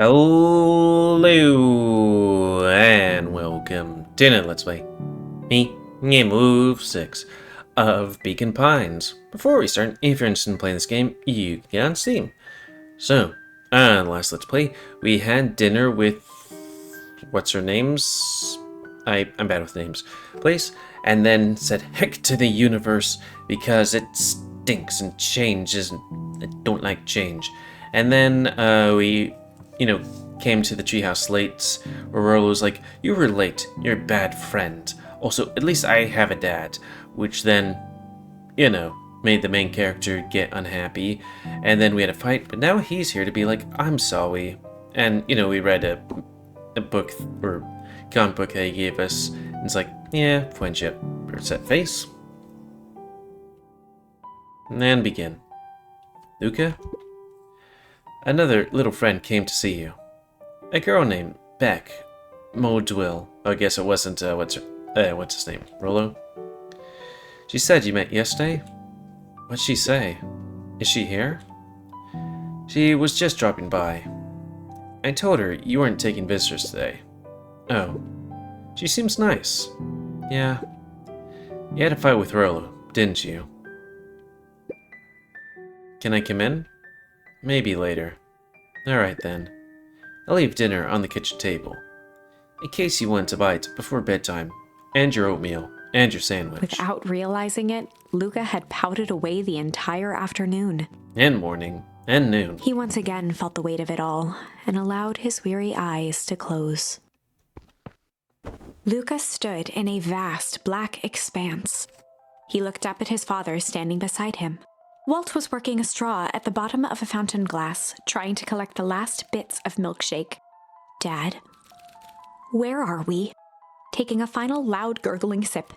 Hello and welcome to another Let's Play. Me, GamerWolfSix of Beacon Pines. Before we start, if you're interested in playing this game, you can get on Steam. So, the last Let's Play, we had dinner with what's her name's? I'm bad with names. Place, and then said heck to the universe because it stinks and change isn't. I don't like change. And then we came to the treehouse late, where Rolo was like, "You were late, you're a bad friend. Also, at least I have a dad," which then, made the main character get unhappy. And then we had a fight, but now he's here to be like, "I'm sorry." And, we read a book, or comic book that he gave us, and it's like, yeah, friendship. Set face. And begin. Luca? Another little friend came to see you. A girl named Beck Modwill. I guess it wasn't, what's his name? Rolo? She said you met yesterday? What'd she say? Is she here? She was just dropping by. I told her you weren't taking visitors today. Oh. She seems nice. Yeah. You had a fight with Rolo, didn't you? Can I come in? Maybe later. Alright then. I'll leave dinner on the kitchen table, in case you want to bite before bedtime, and your oatmeal, and your sandwich. Without realizing it, Luca had pouted away the entire afternoon. And morning, and noon. He once again felt the weight of it all, and allowed his weary eyes to close. Luca stood in a vast black expanse. He looked up at his father standing beside him. Walt was working a straw at the bottom of a fountain glass, trying to collect the last bits of milkshake. Dad, where are we? Taking a final loud gurgling sip,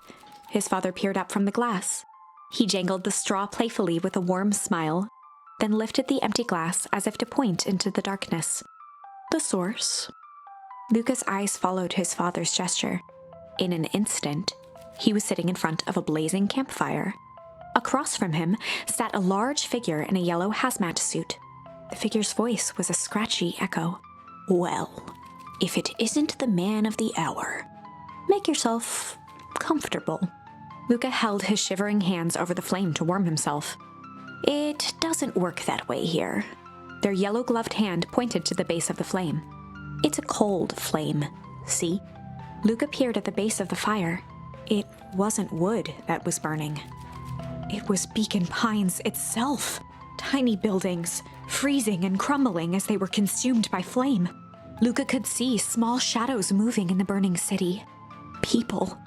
his father peered up from the glass. He jangled the straw playfully with a warm smile, then lifted the empty glass as if to point into the darkness. The source? Luca's eyes followed his father's gesture. In an instant, he was sitting in front of a blazing campfire. Across from him sat a large figure in a yellow hazmat suit. The figure's voice was a scratchy echo. Well, if it isn't the man of the hour, make yourself comfortable. Luca held his shivering hands over the flame to warm himself. It doesn't work that way here. Their yellow-gloved hand pointed to the base of the flame. It's a cold flame, see? Luca peered at the base of the fire. It wasn't wood that was burning. It was Beacon Pines itself. Tiny buildings, freezing and crumbling as they were consumed by flame. Luca could see small shadows moving in the burning city. People.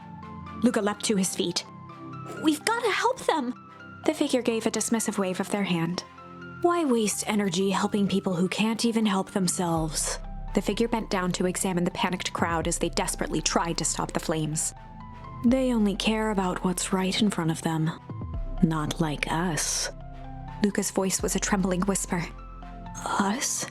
Luca leapt to his feet. We've got to help them! The figure gave a dismissive wave of their hand. Why waste energy helping people who can't even help themselves? The figure bent down to examine the panicked crowd as they desperately tried to stop the flames. They only care about what's right in front of them. Not like us. Luca's voice was a trembling whisper. Us?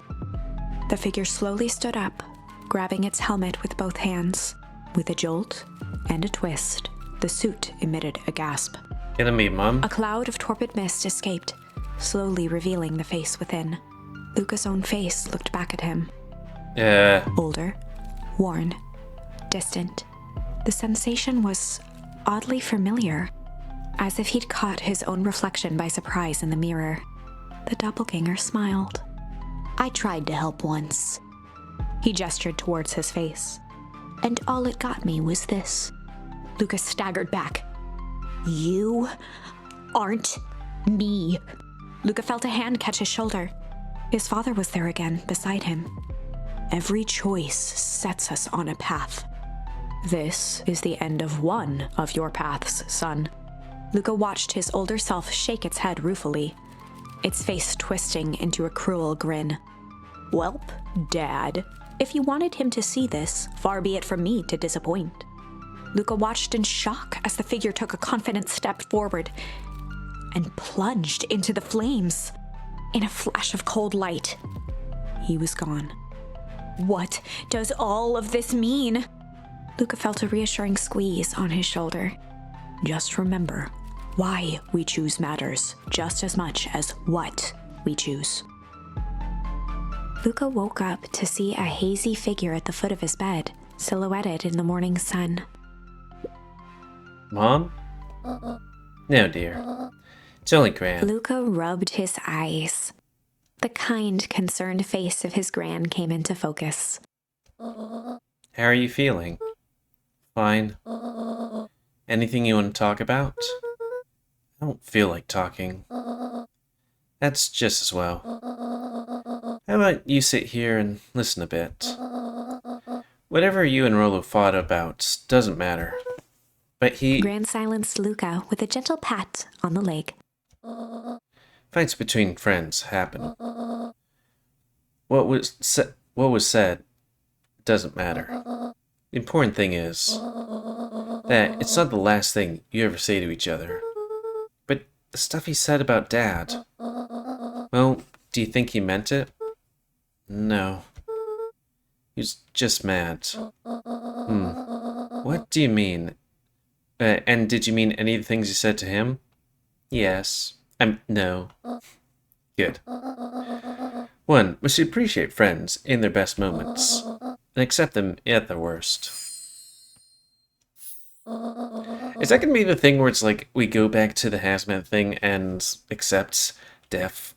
The figure slowly stood up, grabbing its helmet with both hands. With a jolt and a twist, the suit emitted a gasp. Gonna meet Mom? A cloud of torpid mist escaped, slowly revealing the face within. Luca's own face looked back at him. Older, worn, distant. The sensation was oddly familiar. As if he'd caught his own reflection by surprise in the mirror. The doppelganger smiled. I tried to help once. He gestured towards his face. And all it got me was this. Lucas staggered back. You aren't me. Luca felt a hand catch his shoulder. His father was there again, beside him. Every choice sets us on a path. This is the end of one of your paths, son. Luca watched his older self shake its head ruefully, its face twisting into a cruel grin. Welp, Dad, if you wanted him to see this, far be it from me to disappoint. Luca watched in shock as the figure took a confident step forward and plunged into the flames. In a flash of cold light, he was gone. What does all of this mean? Luca felt a reassuring squeeze on his shoulder. Just remember, why we choose matters just as much as what we choose. Luca woke up to see a hazy figure at the foot of his bed, silhouetted in the morning sun. Mom? No, dear. It's only Gran. Luca rubbed his eyes. The kind, concerned face of his Gran came into focus. How are you feeling? Fine. Anything you want to talk about? I don't feel like talking. That's just as well. How about you sit here and listen a bit? Whatever you and Rolo fought about doesn't matter. But Gran silenced Luca with a gentle pat on the leg. Fights between friends happen. What was said doesn't matter. The important thing is that it's not the last thing you ever say to each other. But the stuff he said about Dad, well, do you think he meant it? No. He was just mad. What do you mean? And did you mean any of the things you said to him? Yes. No. Good. One, we should appreciate friends in their best moments, and accept them at their worst. Is that gonna be the thing where it's like, we go back to the hazmat thing and accept death?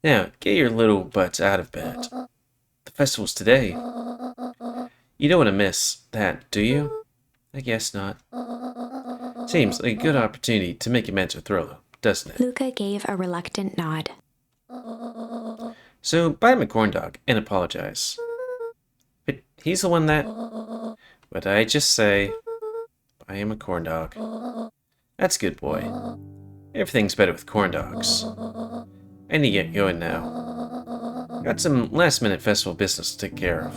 Now, get your little butts out of bed. The festival's today. You don't want to miss that, do you? I guess not. Seems like a good opportunity to make amends with Rolo, doesn't it? Luca gave a reluctant nod. So, buy him a corn dog and apologize. But he's the one that... What I just say? Buy him a corn dog. That's a good boy. Everything's better with corn dogs. I need to get going now. Got some last-minute festival business to take care of.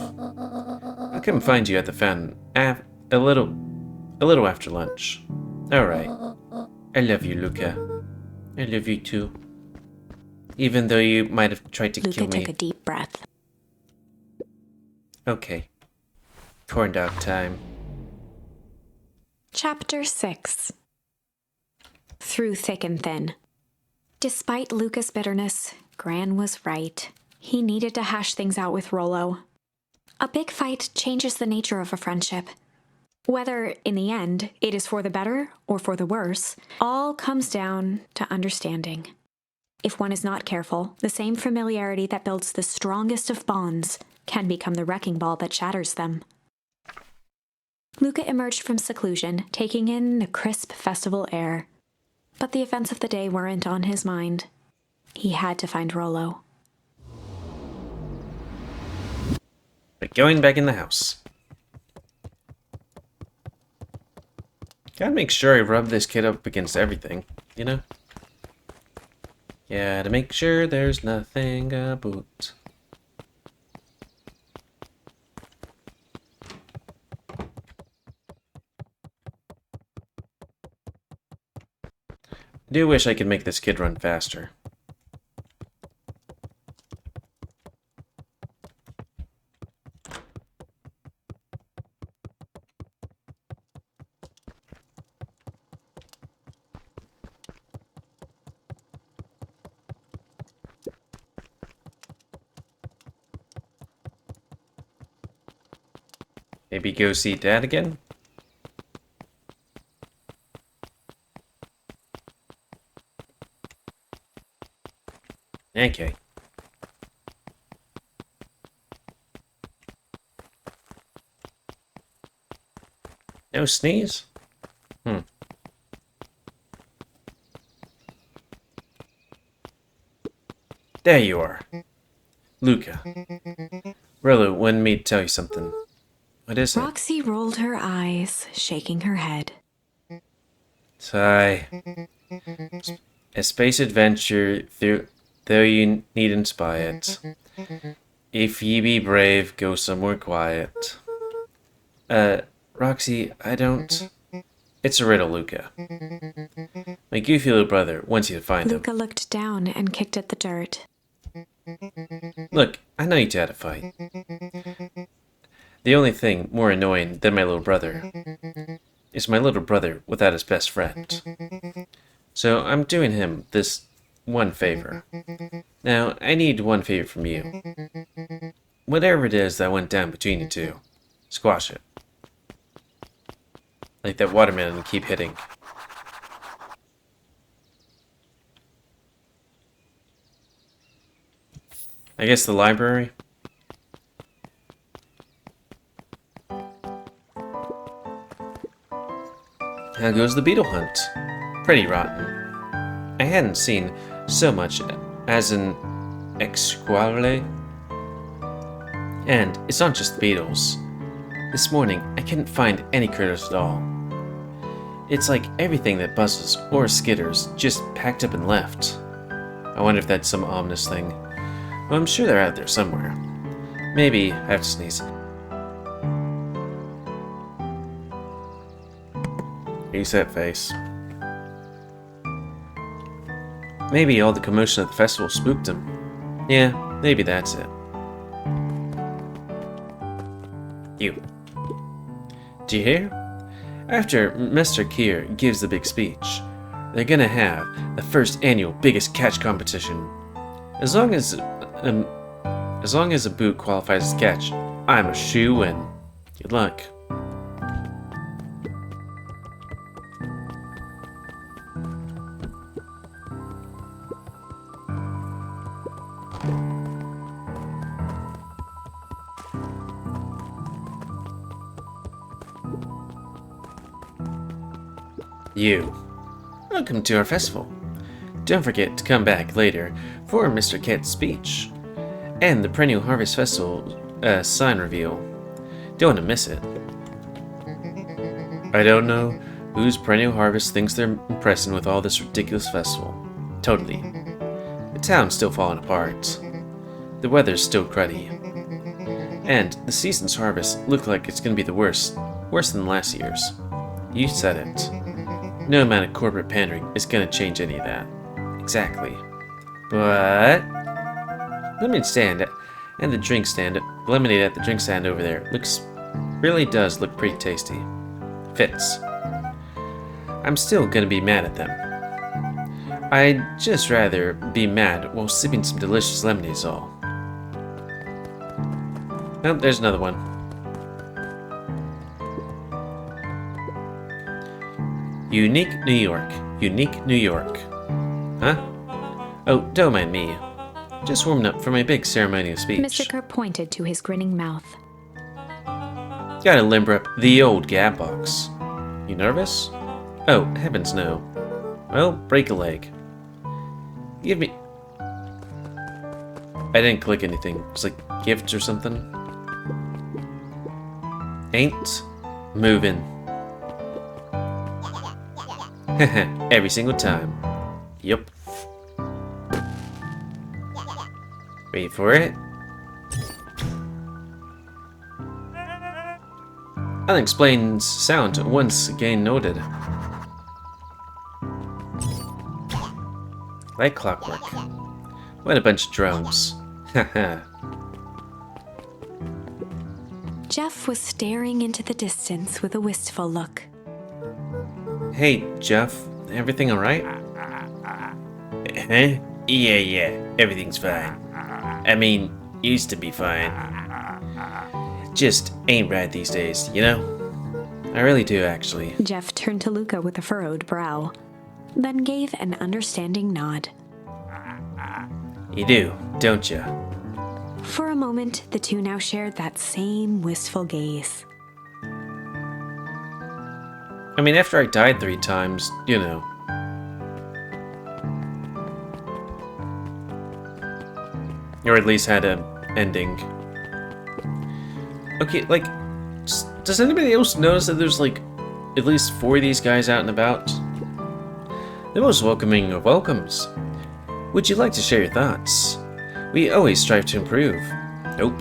I'll come find you at the fountain a little after lunch. Alright. I love you, Luca. I love you too. Even though you might have tried to kill me. Luca took a deep breath. Okay. Corn dog time. Chapter 6. Through thick and thin. Despite Luca's bitterness, Gran was right. He needed to hash things out with Rolo. A big fight changes the nature of a friendship. Whether, in the end, it is for the better or for the worse, all comes down to understanding. If one is not careful, the same familiarity that builds the strongest of bonds can become the wrecking ball that shatters them. Luca emerged from seclusion, taking in the crisp festival air. But the events of the day weren't on his mind. He had to find Rolo. But going back in the house. Gotta make sure I rub this kid up against everything, you know? Yeah, to make sure there's nothing about. I do wish I could make this kid run faster. Maybe go see Dad again? Okay. No sneeze? There you are. Luca. Rolo wanted me to tell you something. What is it? Roxy rolled her eyes, shaking her head. Sigh. A space adventure, though you needn't spy it. If ye be brave, go somewhere quiet. Roxy, I don't... It's a riddle, Luca. My goofy little brother wants you to find him. Luca looked down and kicked at the dirt. Look, I know you two had a fight. The only thing more annoying than my little brother is my little brother without his best friend. So I'm doing him this one favor. Now, I need one favor from you. whatever it is that went down between you two, squash it. Like that watermelon and keep hitting. I guess the library? How goes the beetle hunt? Pretty rotten. I hadn't seen so much as an esquale. And it's not just the beetles. This morning, I couldn't find any critters at all. It's like everything that buzzes or skitters just packed up and left. I wonder if that's some ominous thing. Well, I'm sure they're out there somewhere. Maybe I have to sneeze. Use that face. Maybe all the commotion at the festival spooked him. Yeah, maybe that's it. You. Do you hear? After Mr. Keir gives the big speech, they're gonna have the first annual biggest catch competition. As long as a boot qualifies as catch, I'm a shoo-in. Good luck. You. Welcome to our festival. Don't forget to come back later for Mr. Cat's speech and the Perennial Harvest Festival sign reveal. Don't want to miss it. I don't know whose Perennial Harvest thinks they're impressing with all this ridiculous festival. Totally. The town's still falling apart. The weather's still cruddy. And the season's harvest looked like it's going to be the worst than last year's. You said it. No amount of corporate pandering is going to change any of that. Exactly. But lemonade stand and the drink stand, lemonade at the drink stand over there really does look pretty tasty. Fits. I'm still going to be mad at them. I'd just rather be mad while sipping some delicious lemonade is all. Oh, there's another one. Unique New York. Unique New York. Huh? Oh, don't mind me. Just warming up for my big ceremonial speech. Mr. Kerr pointed to his grinning mouth. Gotta limber up the old gab box. You nervous? Oh, heavens no. Well, break a leg. Give me... I didn't click anything. It's like gifts or something. Ain't moving. Every single time. Yup. Wait for it. Unexplained sound once again noted. Like clockwork. What a bunch of drones. Haha. Jeff was staring into the distance with a wistful look. Hey, Jeff. Everything alright? Huh? Yeah, everything's fine. I mean, used to be fine. Just ain't right these days, you know? I really do, actually. Jeff turned to Luca with a furrowed brow, then gave an understanding nod. You do, don't you? For a moment, the two now shared that same wistful gaze. I mean, after I died 3 times, you know. Or at least had an ending. Okay, like, does anybody else notice that there's like at least 4 of these guys out and about? The most welcoming of welcomes. Would you like to share your thoughts? We always strive to improve. Nope.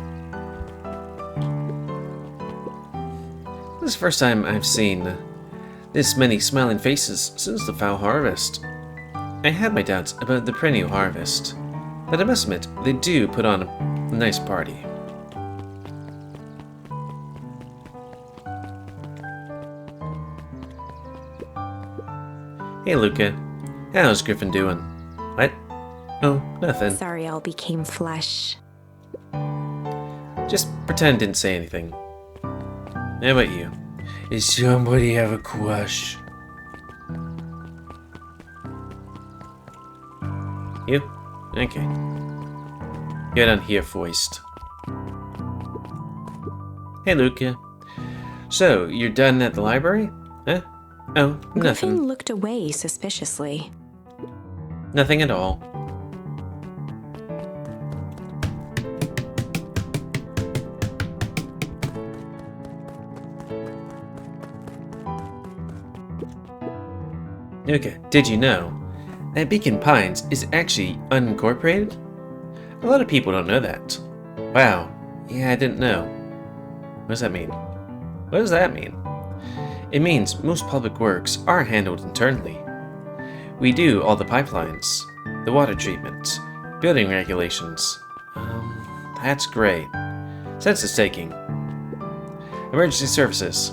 This is the first time I've seen this many smiling faces since the Foul Harvest. I had my doubts about the Perennial Harvest, but I must admit, they do put on a nice party. Hey Luca, how's Griffin doing? What? Oh, nothing. Sariel became flesh. Just pretend I didn't say anything. How about you? Does somebody have a crush? You? Okay. Get on here first. Hey, Luca. So, you're done at the library? Huh? Oh, nothing. Griffin looked away suspiciously. Nothing at all. Okay, did you know that Beacon Pines is actually unincorporated? A lot of people don't know that. Wow, yeah, I didn't know. What does that mean? What does that mean? It means most public works are handled internally. We do all the pipelines, the water treatment, building regulations. That's great. Census taking. Emergency services.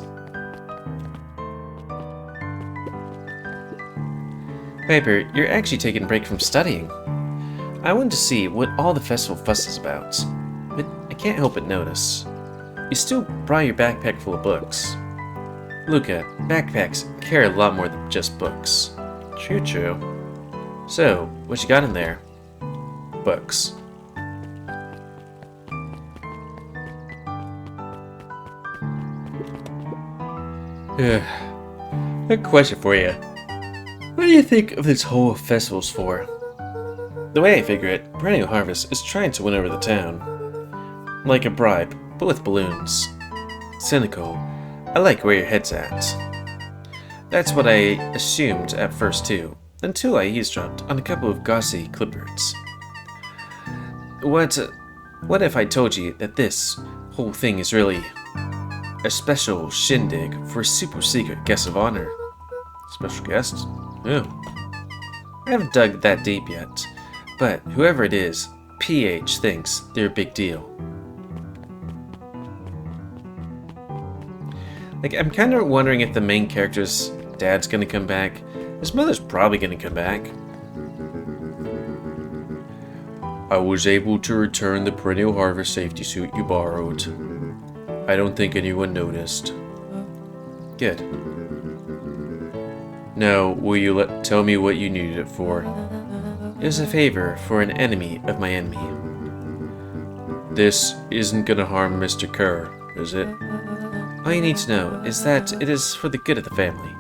Piper, you're actually taking a break from studying. I wanted to see what all the festival fuss is about, but I can't help but notice. You still brought your backpack full of books. Luca, backpacks carry a lot more than just books. True, true. So, what you got in there? Books. A question for you. What do you think of this whole festival's for? The way I figure it, Perennial Harvest is trying to win over the town. Like a bribe, but with balloons. Cynical. I like where your head's at. That's what I assumed at first too, until I eavesdropped on a couple of gauzy clipboards. What if I told you that this whole thing is really a special shindig for a super secret guest of honor? Special guest? Oh. I haven't dug that deep yet, but whoever it is, PH thinks they're a big deal. Like, I'm kind of wondering if the main character's dad's gonna come back. His mother's probably gonna come back. I was able to return the Perennial Harvest safety suit you borrowed. I don't think anyone noticed. Good. Now, will you tell me what you needed it for? It was a favor for an enemy of my enemy. This isn't gonna harm Mr. Kerr, is it? All you need to know is that it is for the good of the family.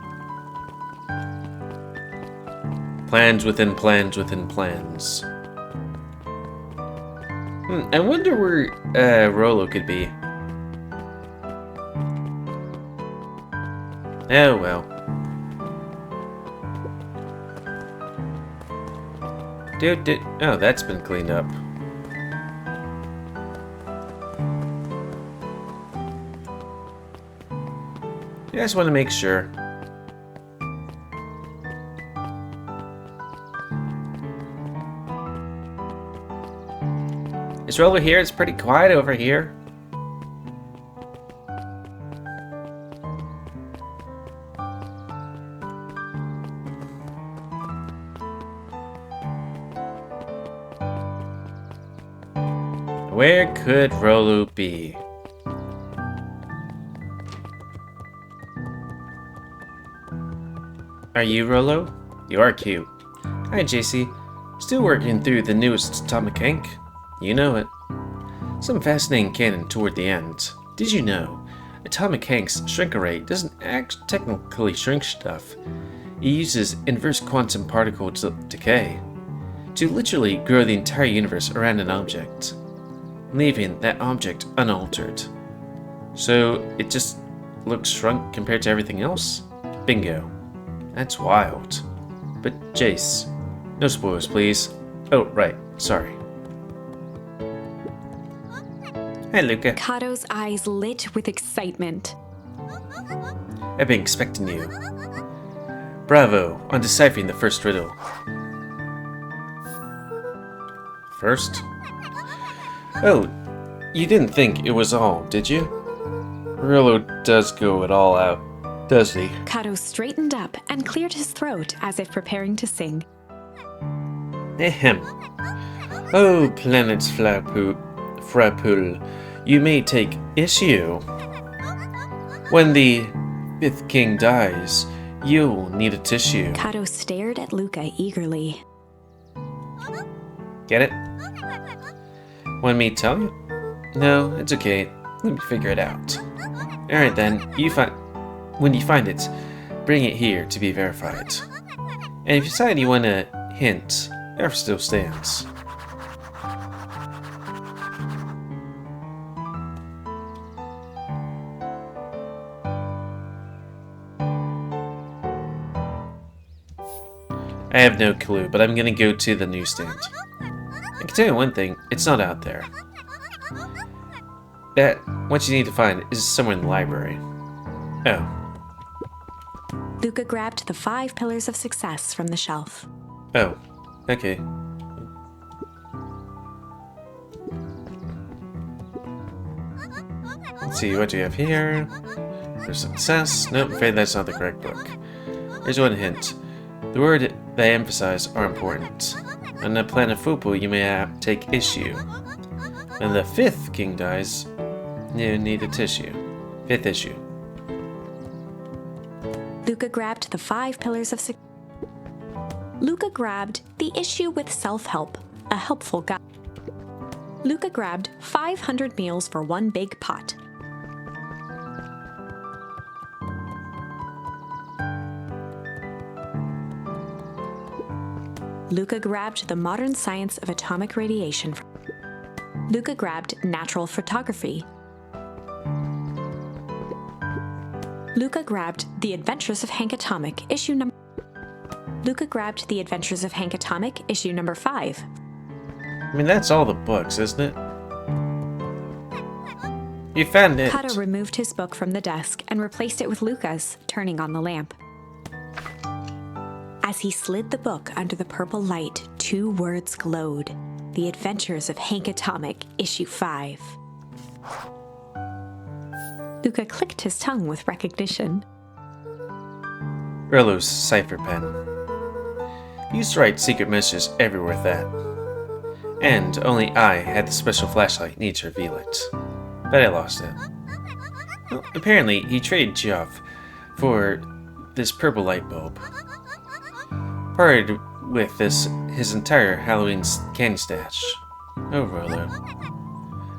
Plans within plans within plans. I wonder where Rolo could be. Oh well. Oh, that's been cleaned up. You guys want to make sure. Is Rolo here? It's pretty quiet over here. Where could Rolo be? Are you Rolo? You are cute. Hi, JC. Still working through the newest atomic ink? You know it. Some fascinating canon toward the end. Did you know atomic ink's shrink array doesn't technically shrink stuff? It uses inverse quantum particle decay to literally grow the entire universe around an object, leaving that object unaltered. So it just looks shrunk compared to everything else? Bingo. That's wild. But Jace, no spoilers please. Oh, right, sorry. Hi, Luca. Kato's eyes lit with excitement. I've been expecting you. Bravo on deciphering the first riddle. First? Oh, you didn't think it was all, did you? Rolo does go it all out, does he? Kato straightened up and cleared his throat as if preparing to sing. Ahem. Oh, planets Frapul, you may take issue. When the fifth king dies, you'll need a tissue. Kato stared at Luca eagerly. Get it? Want me to tell you? No, it's okay. Let me figure it out. Alright then, when you find it, bring it here to be verified. And if you decide you want a hint, the offer still stands. I have no clue, but I'm gonna go to the newsstand. I can tell you one thing, it's not out there. That what you need to find is somewhere in the library. Oh. Luca grabbed the 5 pillars of success from the shelf. Oh. Okay. Let's see, what do you have here? For success? Nope, I'm afraid that's not the correct book. Here's one hint. The word they emphasize are important. On the planet Fupu, you may take issue. When the fifth king dies, you need a tissue. Fifth issue. Luca grabbed the 5 pillars of success. Luca grabbed the issue with self-help, a helpful guide. Luca grabbed 500 meals for one big pot. Luca grabbed the modern science of atomic radiation. Luca grabbed natural photography. Luca grabbed The Adventures of Hank Atomic, issue number... Luca grabbed The Adventures of Hank Atomic, issue number 5. I mean, that's all the books, isn't it? You found it. Kato removed his book from the desk and replaced it with Luca's, turning on the lamp. As he slid the book under the purple light, 2 words glowed. The Adventures of Hank Atomic, issue 5. Luca clicked his tongue with recognition. Rolo's cipher pen. He used to write secret messages everywhere with that. And only I had the special flashlight needed to reveal it. But I lost it. Well, apparently, he traded Geoff for this purple light bulb. Parted with his entire Halloween candy stash. Oh, Rolo.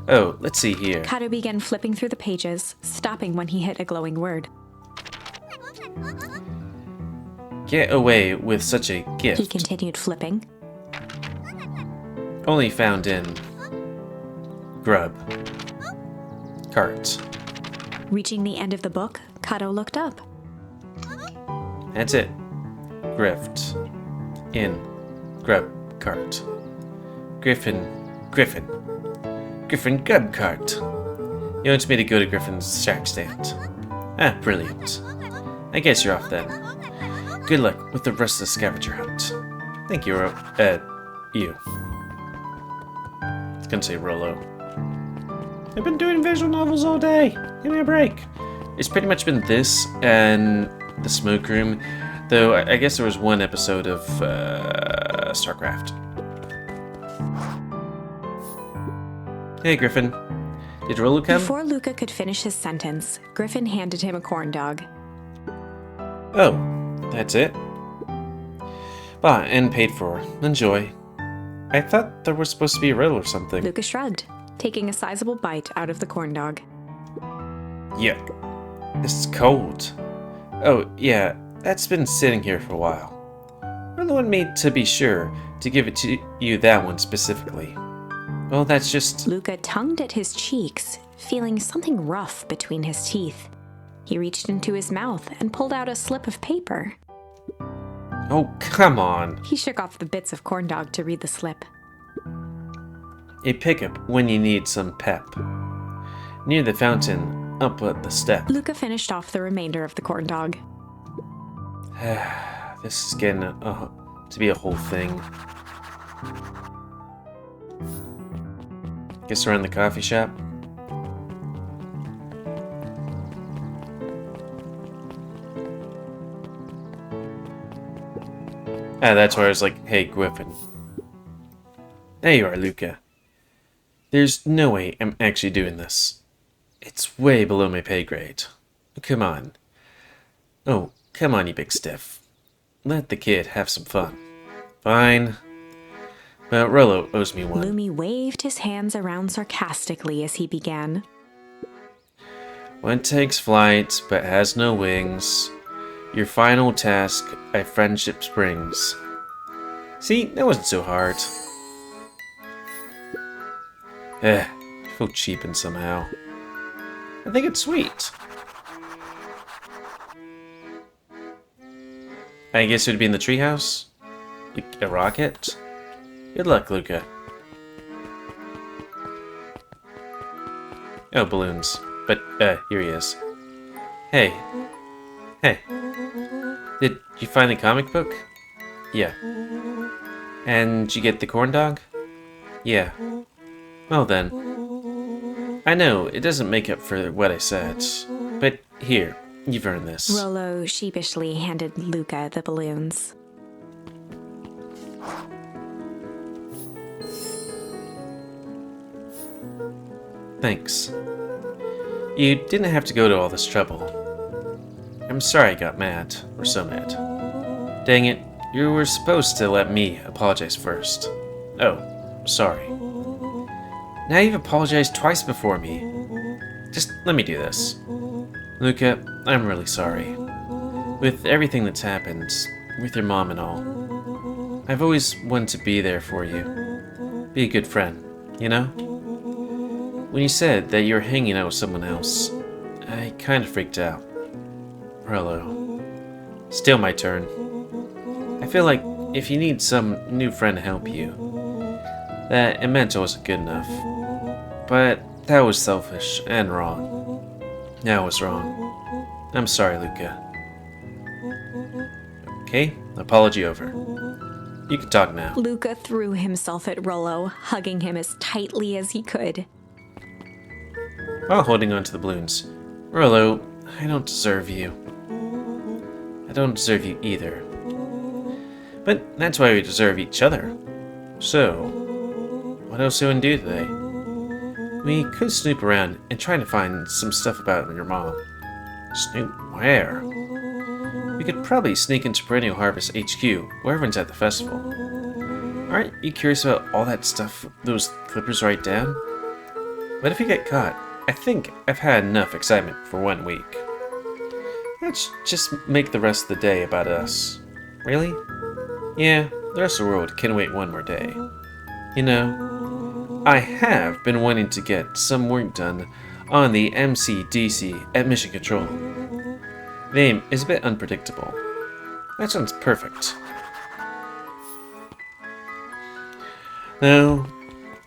Oh, let's see here. Kato began flipping through the pages, stopping when he hit a glowing word. Get away with such a gift. He continued flipping. Only found in grub cart. Reaching the end of the book, Kato looked up. That's it. Grift. In. Grub cart. Griffin grub cart. You want me to go to Griffin's shack stand. Ah, brilliant. I guess you're off then. Good luck with the rest of the scavenger hunt. Thank you, you. I was gonna say Rolo. I've been doing visual novels all day. Give me a break. It's pretty much been this and the smoke room, though I guess there was one episode of StarCraft. Hey, Griffin. Did Rolo come? Before Luca could finish his sentence, Griffin handed him a corn dog. Oh, that's it? Bought and paid for. Enjoy. I thought there was supposed to be a riddle or something. Luca shrugged, taking a sizable bite out of the corn dog. Yeah. It's cold. Oh, yeah, that's been sitting here for a while. Rolo wanted me to be sure to give it to you that one specifically. Well, that's just... Luca tongued at his cheeks, feeling something rough between his teeth. He reached into his mouth and pulled out a slip of paper. Oh, come on. He shook off the bits of corn dog to read the slip. A pickup when you need some pep. Near the fountain, up at the step. Luca finished off the remainder of the corn dog. This is getting to be a whole thing. Guess we're in the coffee shop. Ah, that's where I was like, hey, Griffin. There you are, Luca. There's no way I'm actually doing this. It's way below my pay grade. Come on. Oh, come on, you big stiff. Let the kid have some fun. Fine. But Rolo owes me one. Lumi waved his hands around sarcastically as he began. One takes flight, but has no wings. Your final task, a friendship springs. See, that wasn't so hard. I feel cheapened somehow. I think it's sweet. I guess it would be in the treehouse? A rocket? Good luck, Luca. Oh, balloons. But, here he is. Hey. Hey. Did you find the comic book? Yeah. And did you get the corn dog? Yeah. Well then. I know, it doesn't make up for what I said. But here, you've earned this. Rolo sheepishly handed Luca the balloons. Thanks. You didn't have to go to all this trouble. I'm sorry I got mad, or so mad. Dang it, you were supposed to let me apologize first. Oh, sorry. Now you've apologized twice before me. Just let me do this. Luca, I'm really sorry. With everything that's happened, with your mom and all, I've always wanted to be there for you. Be a good friend, you know? When you said that you were hanging out with someone else, I kind of freaked out. Rolo. Still my turn. I feel like if you need some new friend to help you, that it meant I wasn't good enough. But that was selfish and wrong. That was wrong. I'm sorry, Luca. Okay, apology over. You can talk now. Luca threw himself at Rolo, hugging him as tightly as he could. While holding on to the balloons. Rolo, I don't deserve you. I don't deserve you either. But that's why we deserve each other. So, what else do we do today? We could snoop around and try to find some stuff about your mom. Snoop where? We could probably sneak into Perennial Harvest HQ, where everyone's at the festival. Aren't you curious about all that stuff those clippers write down? What if we get caught? I think I've had enough excitement for 1 week. Let's just make the rest of the day about us. Really? Yeah, the rest of the world can wait 1 more day. You know, I have been wanting to get some work done on the MCDC at Mission Control. The name is a bit unpredictable. That sounds perfect. Now,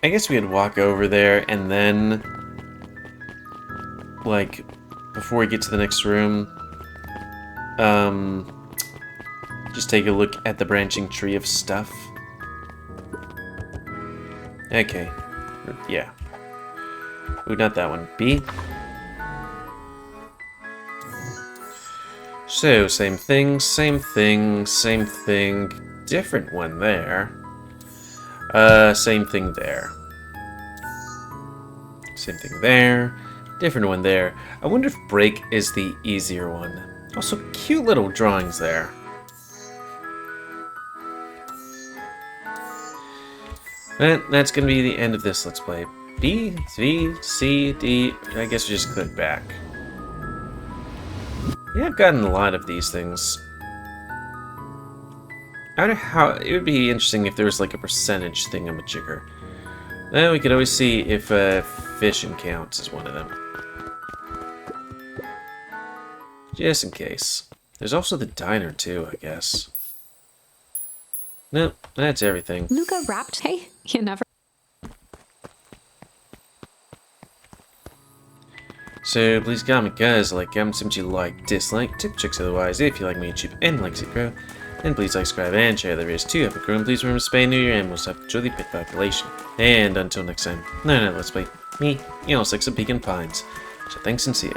I guess we could walk over there and then, like, before we get to the next room, just take a look at the branching tree of stuff. Okay. Yeah. Ooh, not that one. B. So, same thing, same thing, same thing. Different one there. Same thing there. Same thing there. Different one there. I wonder if break is the easier one. Also, cute little drawings there. And that's gonna be the end of this Let's Play. B, V, C, D. I guess we just click back. Yeah, I've gotten a lot of these things. I wonder how it would be interesting if there was like a percentage thingamajigger. Then we could always see if fishing counts as one of them. Just in case. There's also the diner too, I guess. Nope, that's everything. Luca rapped, hey, you never... So please comment guys, like, comment, if you like, dislike, tip checks otherwise, if you like my YouTube and like it grow. And please like, subscribe, and share the videos too. Have a grown, please remember to spay new your animals to help control the pet population. And until next time, no, let's play me, GamerWolfSix of Beacon Pines. So thanks and see ya.